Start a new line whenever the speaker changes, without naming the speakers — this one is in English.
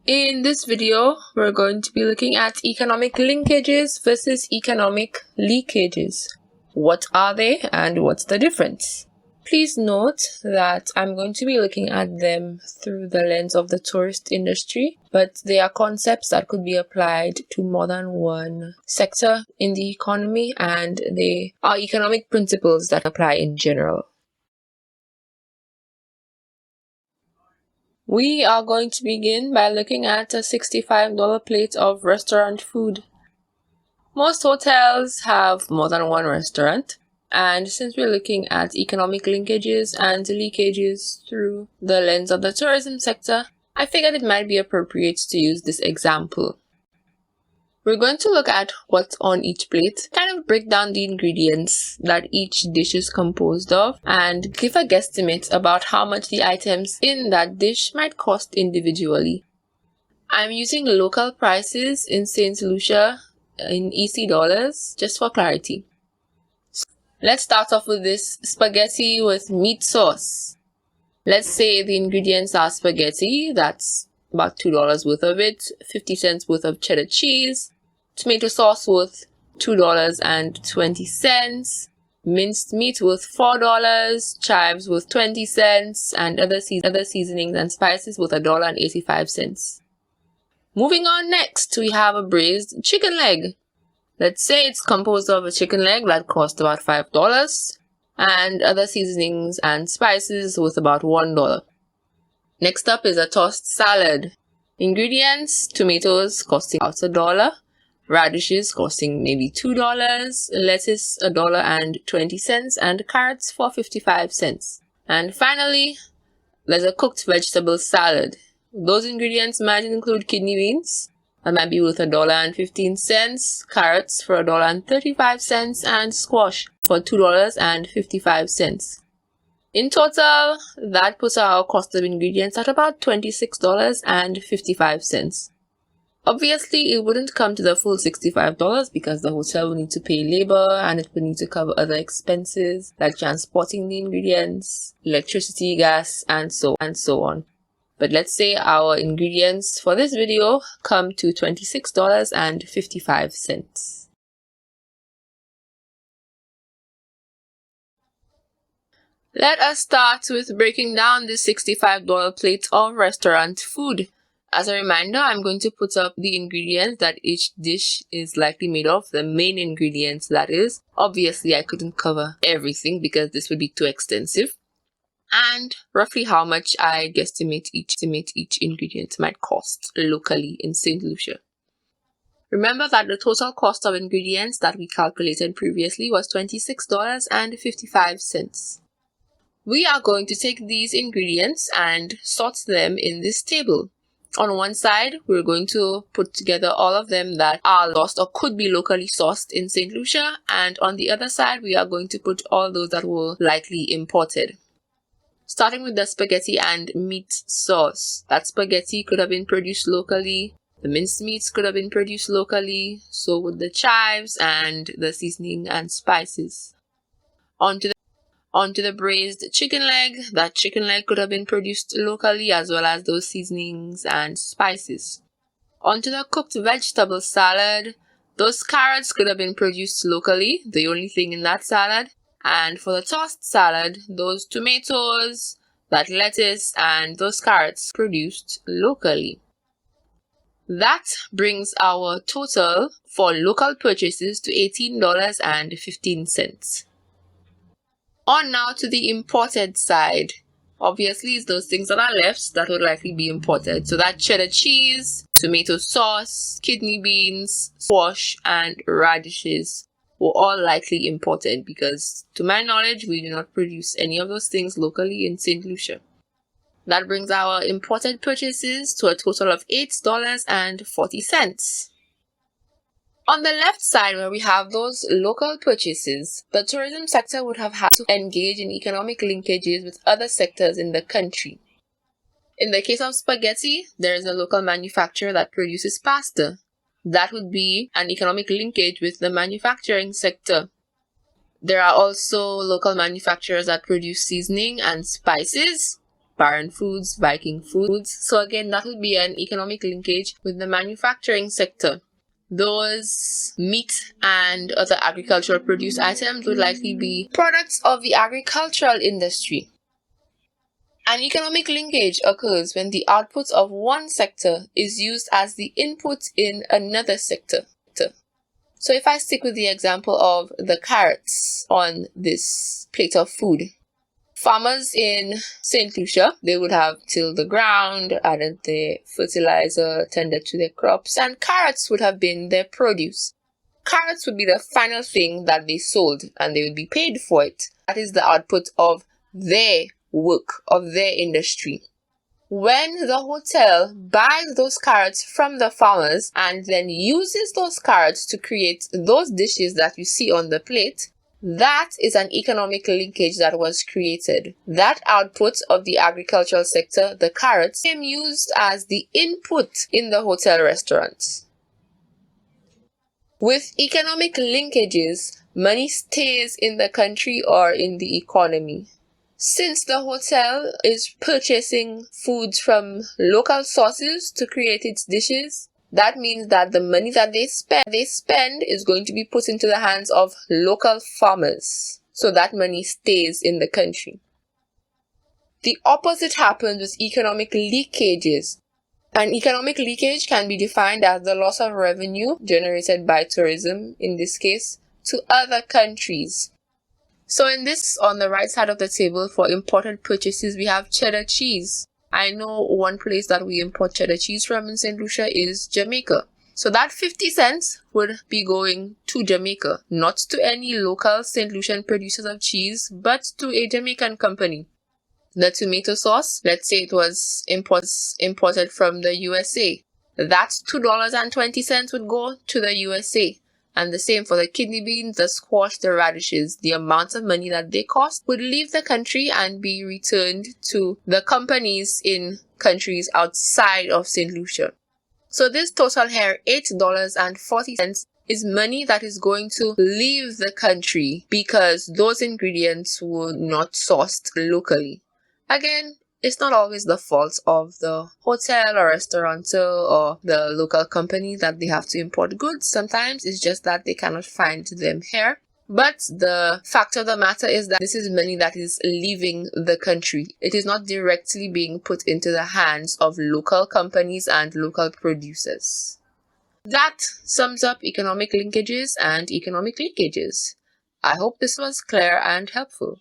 In this video, we're going to be looking at economic linkages versus economic leakages. What are they and what's the difference? Please note that I'm going to be looking at them through the lens of the tourist industry, but they are concepts that could be applied to more than one sector in the economy, and they are economic principles that apply in general. We are going to begin by looking at a $65 plate of restaurant food. Most hotels have more than one restaurant, and since we're looking at economic linkages and leakages through the lens of the tourism sector, I figured it might be appropriate to use this example. We're going to look at what's on each plate, kind of break down the ingredients that each dish is composed of, and give a guesstimate about how much the items in that dish might cost individually. I'm using local prices in St. Lucia in EC dollars, just for clarity. Let's start off with this spaghetti with meat sauce. Let's say the ingredients are spaghetti, that's about $2 worth of it, 50 cents worth of cheddar cheese, tomato sauce worth $2.20, minced meat worth $4, chives worth 20 cents, and other seasonings and spices worth $1.85. Moving on, next we have a braised chicken leg. Let's say it's composed of a chicken leg that costs about $5 and other seasonings and spices worth about $1. Next up is a tossed salad. Ingredients: tomatoes costing about $1, radishes costing maybe $2, lettuce $1.20, and carrots for 55 cents. And finally, there's a cooked vegetable salad. Those ingredients might include kidney beans, that might be worth $1.15, carrots for $1.35, and squash for $2.55. In total, that puts our cost of ingredients at about $26.55. Obviously, it wouldn't come to the full $65 because the hotel will need to pay labor and it will need to cover other expenses like transporting the ingredients, electricity, gas, and so on. But let's say our ingredients for this video come to $26.55. Let us start with breaking down this $65 plate of restaurant food. As a reminder, I'm going to put up the ingredients that each dish is likely made of, the main ingredients that is. Obviously, I couldn't cover everything because this would be too extensive. And roughly how much I guesstimate each ingredient might cost locally in St. Lucia. Remember that the total cost of ingredients that we calculated previously was $26.55. We are going to take these ingredients and sort them in this table. On one side, we're going to put together all of them that are sourced or could be locally sourced in St. Lucia, and on the other side, we are going to put all those that were likely imported. Starting with the spaghetti and meat sauce. That spaghetti could have been produced locally, the minced meats could have been produced locally, so would the chives and the seasoning and spices. Onto the braised chicken leg. That chicken leg could have been produced locally as well as those seasonings and spices. Onto the cooked vegetable salad. Those carrots could have been produced locally, the only thing in that salad. And for the tossed salad, those tomatoes, that lettuce, and those carrots produced locally. That brings our total for local purchases to $18.15. On now to the imported side. Obviously, it's those things that are left that would likely be imported. So that cheddar cheese, tomato sauce, kidney beans, squash, and radishes were all likely imported because, to my knowledge, we do not produce any of those things locally in St. Lucia. That brings our imported purchases to a total of $8.40. On the left side, where we have those local purchases, the tourism sector would have had to engage in economic linkages with other sectors in the country. In the case of spaghetti, there is a local manufacturer that produces pasta. That would be an economic linkage with the manufacturing sector. There are also local manufacturers that produce seasoning and spices. Baron Foods, Viking Foods. So again, that would be an economic linkage with the manufacturing sector. Those meat and other agricultural produce items would likely be products of the agricultural industry. An economic linkage occurs when the output of one sector is used as the input in another sector. So if I stick with the example of the carrots on this plate of food, farmers in St. Lucia, they would have tilled the ground, added the fertilizer, tended to their crops, and carrots would have been their produce. Carrots would be the final thing that they sold, and they would be paid for it. That is the output of their work, of their industry. When the hotel buys those carrots from the farmers and then uses those carrots to create those dishes that you see on the plate, that is an economic linkage that was created. That output of the agricultural sector, the carrots, became used as the input in the hotel restaurant. With economic linkages, money stays in the country or in the economy. Since the hotel is purchasing foods from local sources to create its dishes, that means that the money that they spend is going to be put into the hands of local farmers. So that money stays in the country. The opposite happens with economic leakages. An economic leakage can be defined as the loss of revenue generated by tourism, in this case, to other countries. So in this, on the right side of the table for imported purchases, we have cheddar cheese. I know one place that we import cheddar cheese from in St. Lucia is Jamaica. So that 50 cents would be going to Jamaica, not to any local St. Lucian producers of cheese, but to a Jamaican company. The tomato sauce, let's say it was imported from the USA. That $2.20 would go to the USA. And the same for the kidney beans, the squash, the radishes. The amount of money that they cost would leave the country and be returned to the companies in countries outside of St. Lucia. So this total here, $8.40, is money that is going to leave the country because those ingredients were not sourced locally. Again, it's not always the fault of the hotel or restaurateur or the local company that they have to import goods. Sometimes it's just that they cannot find them here. But the fact of the matter is that this is money that is leaving the country. It is not directly being put into the hands of local companies and local producers. That sums up economic linkages and economic leakages. I hope this was clear and helpful.